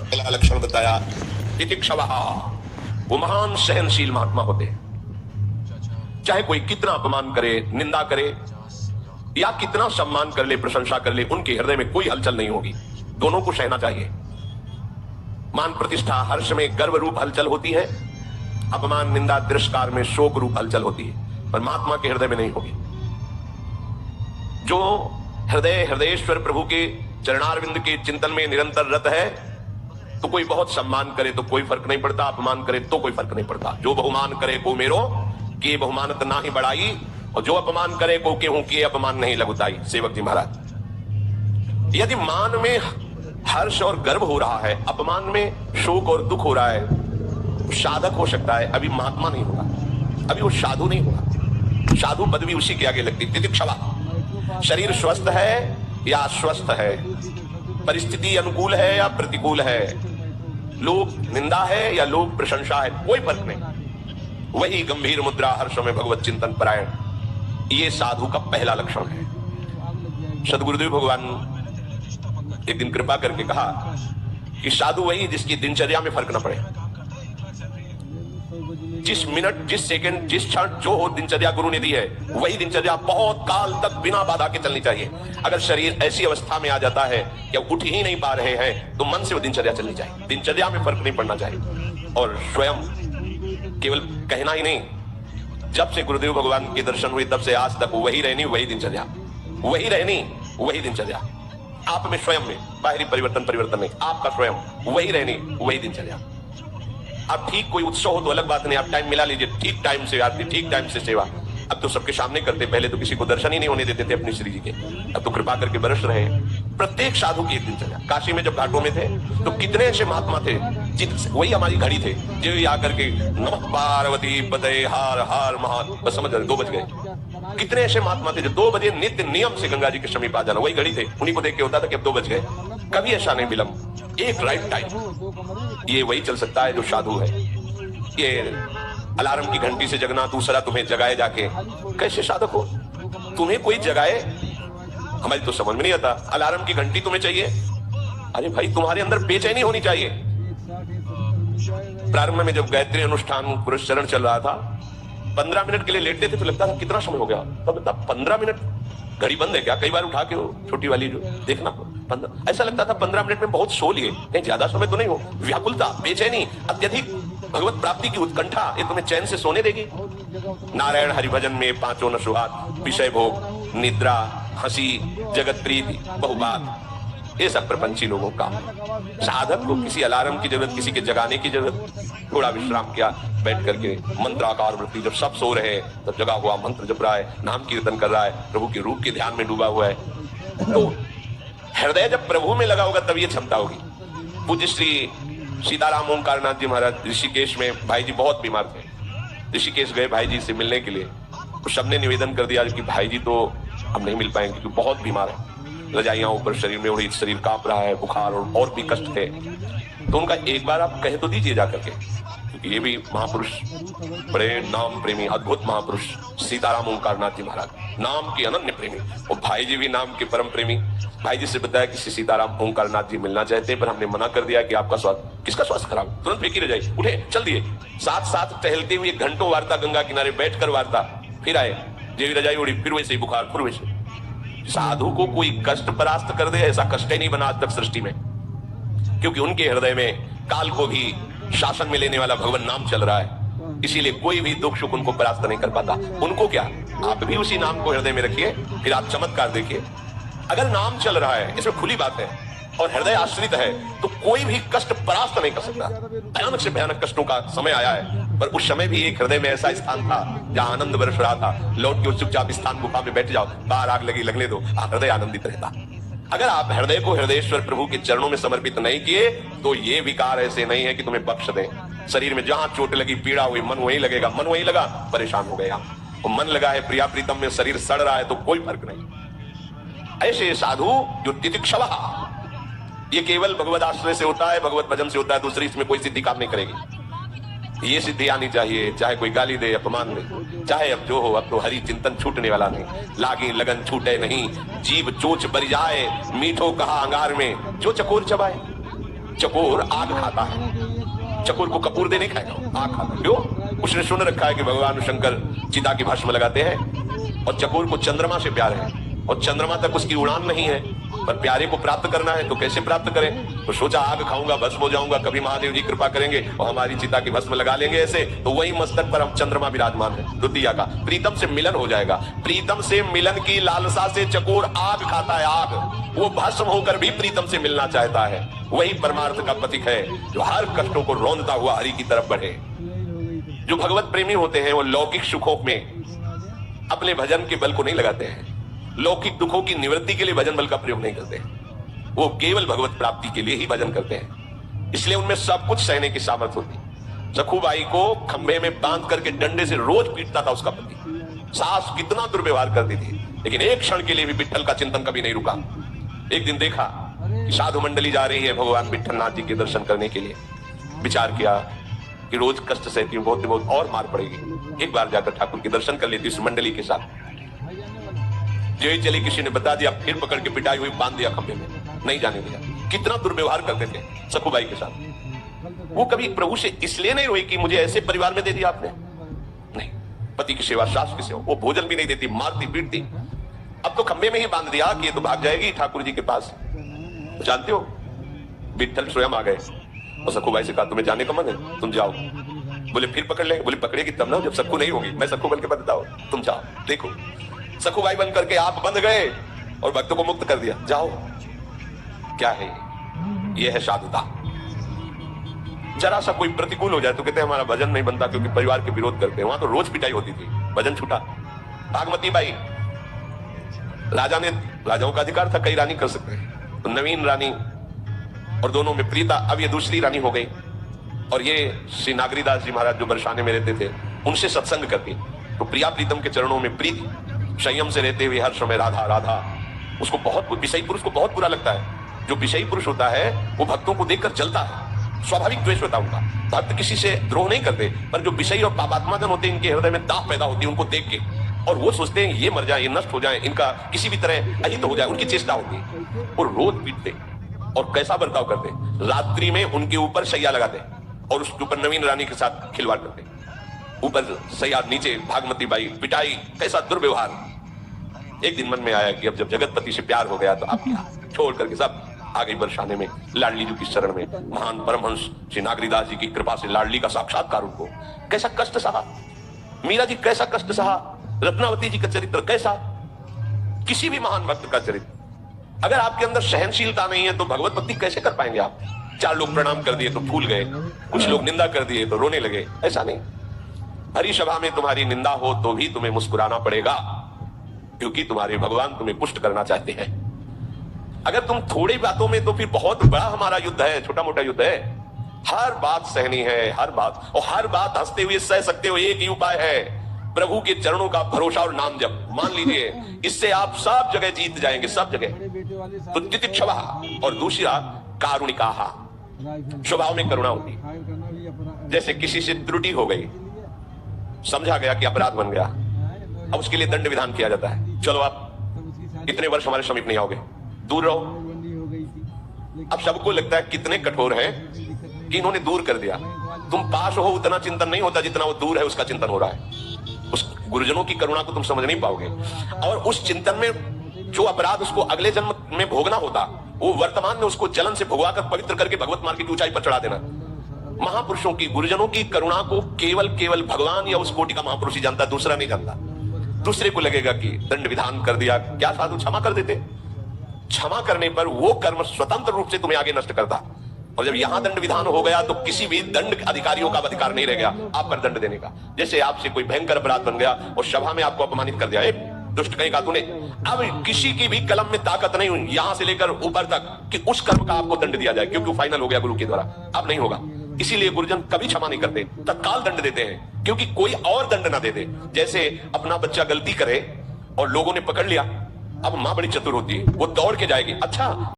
पहला लक्षण बताया तितिक्षवः, वो महान सहनशील महात्मा होते हैं। चाहे कोई कितना अपमान करे, निंदा करे या कितना सम्मान कर ले, प्रशंसा कर ले, उनके हृदय में कोई हलचल नहीं होगी। दोनों को सहना चाहिए। मान प्रतिष्ठा हर्ष में गर्व रूप हलचल होती है, अपमान निंदा तिरस्कार में शोक रूप हलचल होती है, पर महात्मा के हृदय में नहीं होगी। जो हृदयेश्वर प्रभु के चरणारविंद के चिंतन में निरंतर रत है, तो कोई बहुत सम्मान करे तो कोई फर्क नहीं पड़ता, अपमान करे तो कोई फर्क नहीं पड़ता। जो बहुमान करे को मेरो के बहुमानत ना ही बढ़ाई, और जो अपमान करे को के हूं के अपमान नहीं लगुताई। सेवक जी महाराज, यदि मान में हर्ष और गर्व हो रहा है, अपमान में शोक और दुख हो रहा है, साधक हो सकता है, अभी महात्मा नहीं होगा, अभी वो साधु नहीं होगा। साधु पदवी उसी के आगे लगती। तितिक्षवा, शरीर स्वस्थ है या अस्वस्थ है, परिस्थिति अनुकूल है या प्रतिकूल है, लोग निंदा है या लोग प्रशंसा है, कोई फर्क नहीं। वही गंभीर मुद्रा हर्ष में भगवत चिंतन परायण, ये साधु का पहला लक्षण है। सदगुरुदेव भगवान एक दिन कृपा करके कहा कि साधु वही जिसकी दिनचर्या में फर्क न पड़े। जिस मिनट, जिस सेकंड, जिस क्षण जो हो दिनचर्या गुरु ने दी है, वही दिनचर्या बहुत काल तक बिना बाधा के चलनी चाहिए। अगर शरीर ऐसी अवस्था में आ जाता है कि उठ ही नहीं पा रहे हैं, तो मन से वो दिनचर्या चलनी चाहिए। दिनचर्या में फर्क नहीं पड़ना चाहिए। और स्वयं केवल कहना ही नहीं, जब से गुरुदेव भगवान के दर्शन हुए तब से आज तक वही रहनी, वही दिनचर्या, वही रहनी, वही दिनचर्या। आप में स्वयं में बाहरी परिवर्तन नहीं, आपका स्वयं वही रहनी, वही दिनचर्या। अब ठीक कोई उत्सव हो तो अलग बात नहीं, आप टाइम मिला लीजिए, ठीक टाइम से आरती, ठीक टाइम से सेवा। अब तो सबके सामने करते, पहले तो किसी को दर्शन ही नहीं होने देते थे अपनी श्री जी के, अब तो कृपा करके बरस रहे हैं। प्रत्येक साधु की एक दिनचर्या। काशी में जब घाटों में थे तो कितने ऐसे महात्मा थे, वही हमारी घड़ी थे, जो आकर के नमः पार्वती पते हार हार महान, बस समझ 2 बज गए। कितने ऐसे महात्मा थे जो 2 बजे नित्य नियम से गंगा जी के समीप आ जाना, वही घड़ी थे, उन्हीं को देख के होता था कि अब 2 बज गए। कभी ऐसा नहीं विलंब, एक राइट टाइम। ये वही चल सकता है जो साधु है। ये अलार्म की घंटी से जगना, दूसरा तुम्हें जगाए जाके, कैसे साधक हो? तुम्हें कोई जगाए, हमारी तो समझ में नहीं आता। अलार्म की घंटी तुम्हें चाहिए, अरे भाई तुम्हारे अंदर बेचैनी होनी चाहिए। प्रारंभ में जब गायत्री अनुष्ठान पुरुष चरण चल रहा था, 15 मिनट के लिए लेटते थे तो लगता था कितना समय हो गया, तब 15 मिनट, घड़ी बंद है क्या? कई बार उठा के छोटी वाली जो देखना, 15, ऐसा लगता था 15 मिनट में बहुत सो लिए, कहीं ज्यादा समय तो नहीं हो। व्याकुलता, बेचैनी, अत्यधिक भगवत प्राप्ति की उत्कंठा, ये तुम्हें चैन से सोने देगी? नारायण हरिभजन में 5 न सुहाग, विषय भोग, निद्रा, हंसी, जगत प्रीति, बहुबात, ये सब प्रपंची लोगों का। साधक को किसी अलार्म की जरूरत, किसी के जगाने की जरूरत, थोड़ा विश्राम किया, बैठ करके मंत्राकार वृत्ति, जब सब सो रहे हैं तब जगा हुआ मंत्र जप रहा है, नाम कीर्तन कर रहा है, प्रभु के रूप के ध्यान में डूबा हुआ है, तो हृदय जब प्रभु में लगा होगा तब ये क्षमता होगी। पूज्य श्री सीताराम ओंकारनाथ जी महाराज ऋषिकेश में, भाई जी बहुत बीमार थे, ऋषिकेश गए भाई जी से मिलने के लिए, तो सबने निवेदन कर दिया कि भाई जी तो हम नहीं मिल पाएंगे क्योंकि बहुत बीमार है, रजाइयां ऊपर शरीर में उड़ी, शरीर कांप रहा है, बुखार और भी कष्ट थे। तो उनका एक बार आप कह तो दीजिए जाकर के, क्योंकि ये भी महापुरुष, बड़े नाम प्रेमी अद्भुत महापुरुष सीताराम ओंकारनाथ जी महाराज, नाम के अनन्य प्रेमी, और भाई जी भी नाम के परम प्रेमी। भाई जी से बताया कि सीताराम ओंकारनाथ जी मिलना चाहते हैं, पर हमने मना कर दिया कि आपका स्वास्थ्य, किसका स्वास्थ्य खराब, तुरंत फेंकी रह जाए, उठे चल दिए। साथ साथ टहलते हुए घंटों वार्ता, गंगा किनारे बैठकर वार्ता, फिर आए, जेवी रजाई उड़ी, फिर वैसे ही बुखार, फिर वैसे। साधु को कोई कष्ट परास्त कर दे, ऐसा कष्ट ही नहीं बना आज तक सृष्टि में, क्योंकि उनके हृदय में काल को भी शासन में लेने वाला भगवान नाम चल रहा है, इसीलिए कोई भी दुख सुख उनको परास्त नहीं कर पाता। उनको क्या, आप भी उसी नाम को हृदय में रखिए, फिर आप चमत्कार देखिए। अगर नाम चल रहा है, इसमें खुली बात है, और हृदय आश्रित है, तो कोई भी कष्ट परास्त नहीं कर सकता। भयानक से भयानक कष्टों का समय आया है, पर उस समय भी एक हृदय में ऐसा स्थान था जहां आनंद बरस रहा था। लौट के चुपचाप स्थान गुफा में बैठ जाओ, बाहर आग लगी लगने दो, हृदय आनंदित रहता। अगर आप हृदय को हृदयेश्वर प्रभु के चरणों में समर्पित नहीं किए, तो ये विकार ऐसे नहीं है कि तुम्हें बख्श दें। शरीर में जहां चोट लगी, पीड़ा हुई, मन वहीं लगेगा, मन वहीं लगा, परेशान हो गया। और मन लगा है प्रिया प्रीतम में, शरीर सड़ रहा है, तो कोई फर्क नहीं। ऐसे साधु जो तितिक्षवः, ये केवल भगवत आश्रय से होता है, भगवत भजन से होता है, दूसरी इसमें कोई सिद्धि काम नहीं करेगी। ये सिद्धि आनी चाहिए, चाहे कोई गाली दे, अपमान दे, चाहे अब जो हो, अब तो हरि चिंतन छूटने वाला नहीं। लागी लगन छूटे नहीं, जीव चोच बर जाए, मीठो कहा अंगार में, जो चकोर चबाए। चकोर आग खाता है। चकोर को कपूर दे नहीं खाएगा, आग खाता। क्यों? उसने सुन रखा है कि भगवान शंकर चिता की भस्म लगाते हैं और चकोर को चंद्रमा से प्यार है और चंद्रमा तक उसकी उड़ान नहीं है, पर प्यारे को प्राप्त करना है तो कैसे प्राप्त करें? तो सोचा आग खाऊंगा, भस्म हो जाऊंगा, कभी महादेव जी कृपा करेंगे और हमारी चिता की भस्म लगा लेंगे ऐसे, तो वही मस्तक पर हम चंद्रमा विराजमान है द्वितीया का। प्रीतम से मिलन हो जाएगा। प्रीतम से मिलन की लालसा से चकोर आग खाता है, आग। वो भस्म होकर भी प्रीतम से मिलना चाहता है। वही परमार्थ का प्रतीक है जो हर कष्टों को रौंदता हुआ हरि की तरफ बढ़े। जो भगवत प्रेमी होते हैं वो लौकिक सुखों में अपने भजन के बल को नहीं लगाते हैं, लौकिक दुखों की निवृत्ति के लिए भजन बल का प्रयोग नहीं करते, वो केवल भगवत प्राप्ति के लिए ही भजन करते हैं। इसलिए उनमें सब कुछ सहने की सामर्थ्य होती। सखुबाई को खंभे में बांध करके डंडे से रोज पीटता था उसका पति। सास कितना दुर्व्यवहार करती थी, लेकिन एक क्षण के लिए भी विट्ठल का चिंतन कभी नहीं रुका। एक दिन देखा कि साधु मंडली जा रही है भगवान विट्ठल नाथ जी के दर्शन करने के लिए। विचार किया कि रोज कष्ट सहती हूँ, बहुत बहुत और मार पड़ेगी, एक बार जाकर ठाकुर के दर्शन कर लेती उस मंडली के साथ। जो ही चली किसी ने बता दिया, फिर पकड़ के पिटाई हुई बांध दिया खंभे में, नहीं जाने दिया। कितना दुर्व्यवहार करते थे सखुबाई के साथ। वो कभी प्रभु से इसलिए नहीं रोई कि मुझे ऐसे परिवार में दे दिया आपने, नहीं। पति की सेवा, सास की सेवा, वो भोजन भी नहीं देती, मारती पीटती। अब तो खंभे में ही बांध दिया कि ये तो भाग जाएगी ठाकुर जी के पास। जानते हो विट्ठल स्वयं आ गए और सखुबाई से कहा तुम्हें जाने का मन है, तुम जाओ। बोले फिर पकड़ ले? बोले पकड़ेगी तब ना जब सखु नहीं होगी, मैं सखु बन के बताओ, तुम जाओ। देखो सखुबाई बन करके आप बंध गए और भक्तों को मुक्त कर दिया, जाओ। क्या है ये है साधुता। जरा सा कोई प्रतिकूल हो जाए तो कहते हैं हमारा भजन नहीं बनता क्योंकि परिवार के विरोध करते हैं। वहां तो रोज पिटाई होती थी, भजन छूटा। भागमती बाई, राजाओं का अधिकार था, कई रानी कर सकते हैं, तो नवीन रानी और दोनों में प्रीता, अब ये दूसरी रानी हो गई। और ये श्री नागरीदास जी महाराज जो बरसाने में रहते थे उनसे सत्संग करती, तो प्रिया प्रीतम के चरणों में प्रीति, संयम से रहते हुए हर समय राधा राधा। उसको बहुत, विषयी पुरुष को बहुत बुरा लगता है। जो विषयी पुरुष होता है वो भक्तों को देखकर जलता है, स्वाभाविक द्वेष होता है उनका। भक्त किसी से द्रोह नहीं करते, पर जो विषयी और पापात्मा जन होते हैं इनके हृदय में दाह पैदा होती है उनको देख के, और वो सोचते हैं ये मर जाए, ये नष्ट हो जाए, इनका किसी भी तरह अहित हो जाए, उनकी चेष्टा होती है। और रोज पीटते और कैसा बर्ताव करते, रात्रि में उनके ऊपर शैया लगाते और उसके ऊपर नवीन रानी के साथ खिलवाड़ करते, ऊपर सैया नीचे भागमती बाई, पिटाई, कैसा दुर्व्यवहार। एक दिन मन में आया कि अब जब जगतपति से प्यार हो गया तो अब क्या, छोड़ करके सब आ गई बरसाने में लाडली जी की शरण में। महान परमहंस श्री नागरीदास जी की कृपा से लाडली का साक्षात्कार उनको। कैसा कष्ट सहा मीरा जी, कैसा कष्ट सहा रत्नावती जी का चरित्र, कैसा किसी भी महान भक्त का चरित्र। अगर आपके अंदर सहनशीलता नहीं है तो भगवत भक्ति कैसे कर पाएंगे आप? 4 लोग प्रणाम कर दिए तो फूल गए, कुछ लोग निंदा कर दिए तो रोने लगे, ऐसा नहीं। हरि सभा में तुम्हारी निंदा हो तो भी तुम्हें मुस्कुराना पड़ेगा, क्योंकि तुम्हारे भगवान तुम्हें पुष्ट करना चाहते हैं। अगर तुम थोड़ी बातों में, तो फिर बहुत बड़ा हमारा युद्ध है, छोटा मोटा युद्ध है। हर बात सहनी है, हर बात, और हर बात हंसते हुए सह सकते हो। एक ही उपाय है, प्रभु के चरणों का भरोसा और नाम जप। मान लीजिए इससे आप सब जगह जीत जाएंगे, सब जगह। तो तितिक्षवा और दूसरा कारुणिका, स्वभाव में करुणा होती। जैसे किसी से त्रुटि हो गई, समझा गया कि अपराध बन गया, अब उसके लिए दंड विधान किया जाता है। चलो आप इतने वर्ष हमारे समीप नहीं आओगे, दूर रहो। अब सबको लगता है कितने कठोर हैं कि इन्होंने दूर कर दिया। तुम पास हो उतना चिंतन नहीं होता जितना वो दूर है उसका चिंतन हो रहा है। उस गुरुजनों की करुणा को तुम समझ नहीं पाओगे, और उस चिंतन में जो अपराध उसको अगले जन्म में भोगना होता, वो वर्तमान में उसको जलन से भुगवाकर पवित्र करके भगवत मार्ग की ऊंचाई पर चढ़ा देना। महापुरुषों की, गुरुजनों की करुणा को केवल भगवान या उस कोटि का महापुरुष ही जानता, दूसरा नहीं जानता। दूसरे को लगेगा कि दंड विधान कर दिया, क्या साधु क्षमा कर देते? क्षमा करने पर वो कर्म स्वतंत्र रूप से तुम्हें आगे नष्ट करता, और जब यहां दंड विधान हो गया तो किसी भी दंड अधिकारियों का अधिकार नहीं रह गया आप पर दंड देने का। जैसे आपसे कोई भयंकर अपराध बन गया और सभा में आपको अपमानित कर दिया, दुष्ट कहीं का तूने, अब किसी की भी कलम में ताकत नहीं हुई यहां से लेकर ऊपर तक कि उस कर्म का आपको दंड दिया जाए, क्योंकि फाइनल हो गया गुरु के द्वारा, अब नहीं होगा। इसीलिए गुरुजन कभी क्षमा नहीं करते, तत्काल दंड देते हैं, क्योंकि कोई और दंड ना दे दे। जैसे अपना बच्चा गलती करे और लोगों ने पकड़ लिया, अब मां बड़ी चतुर होती है, वो दौड़ के जाएगी, अच्छा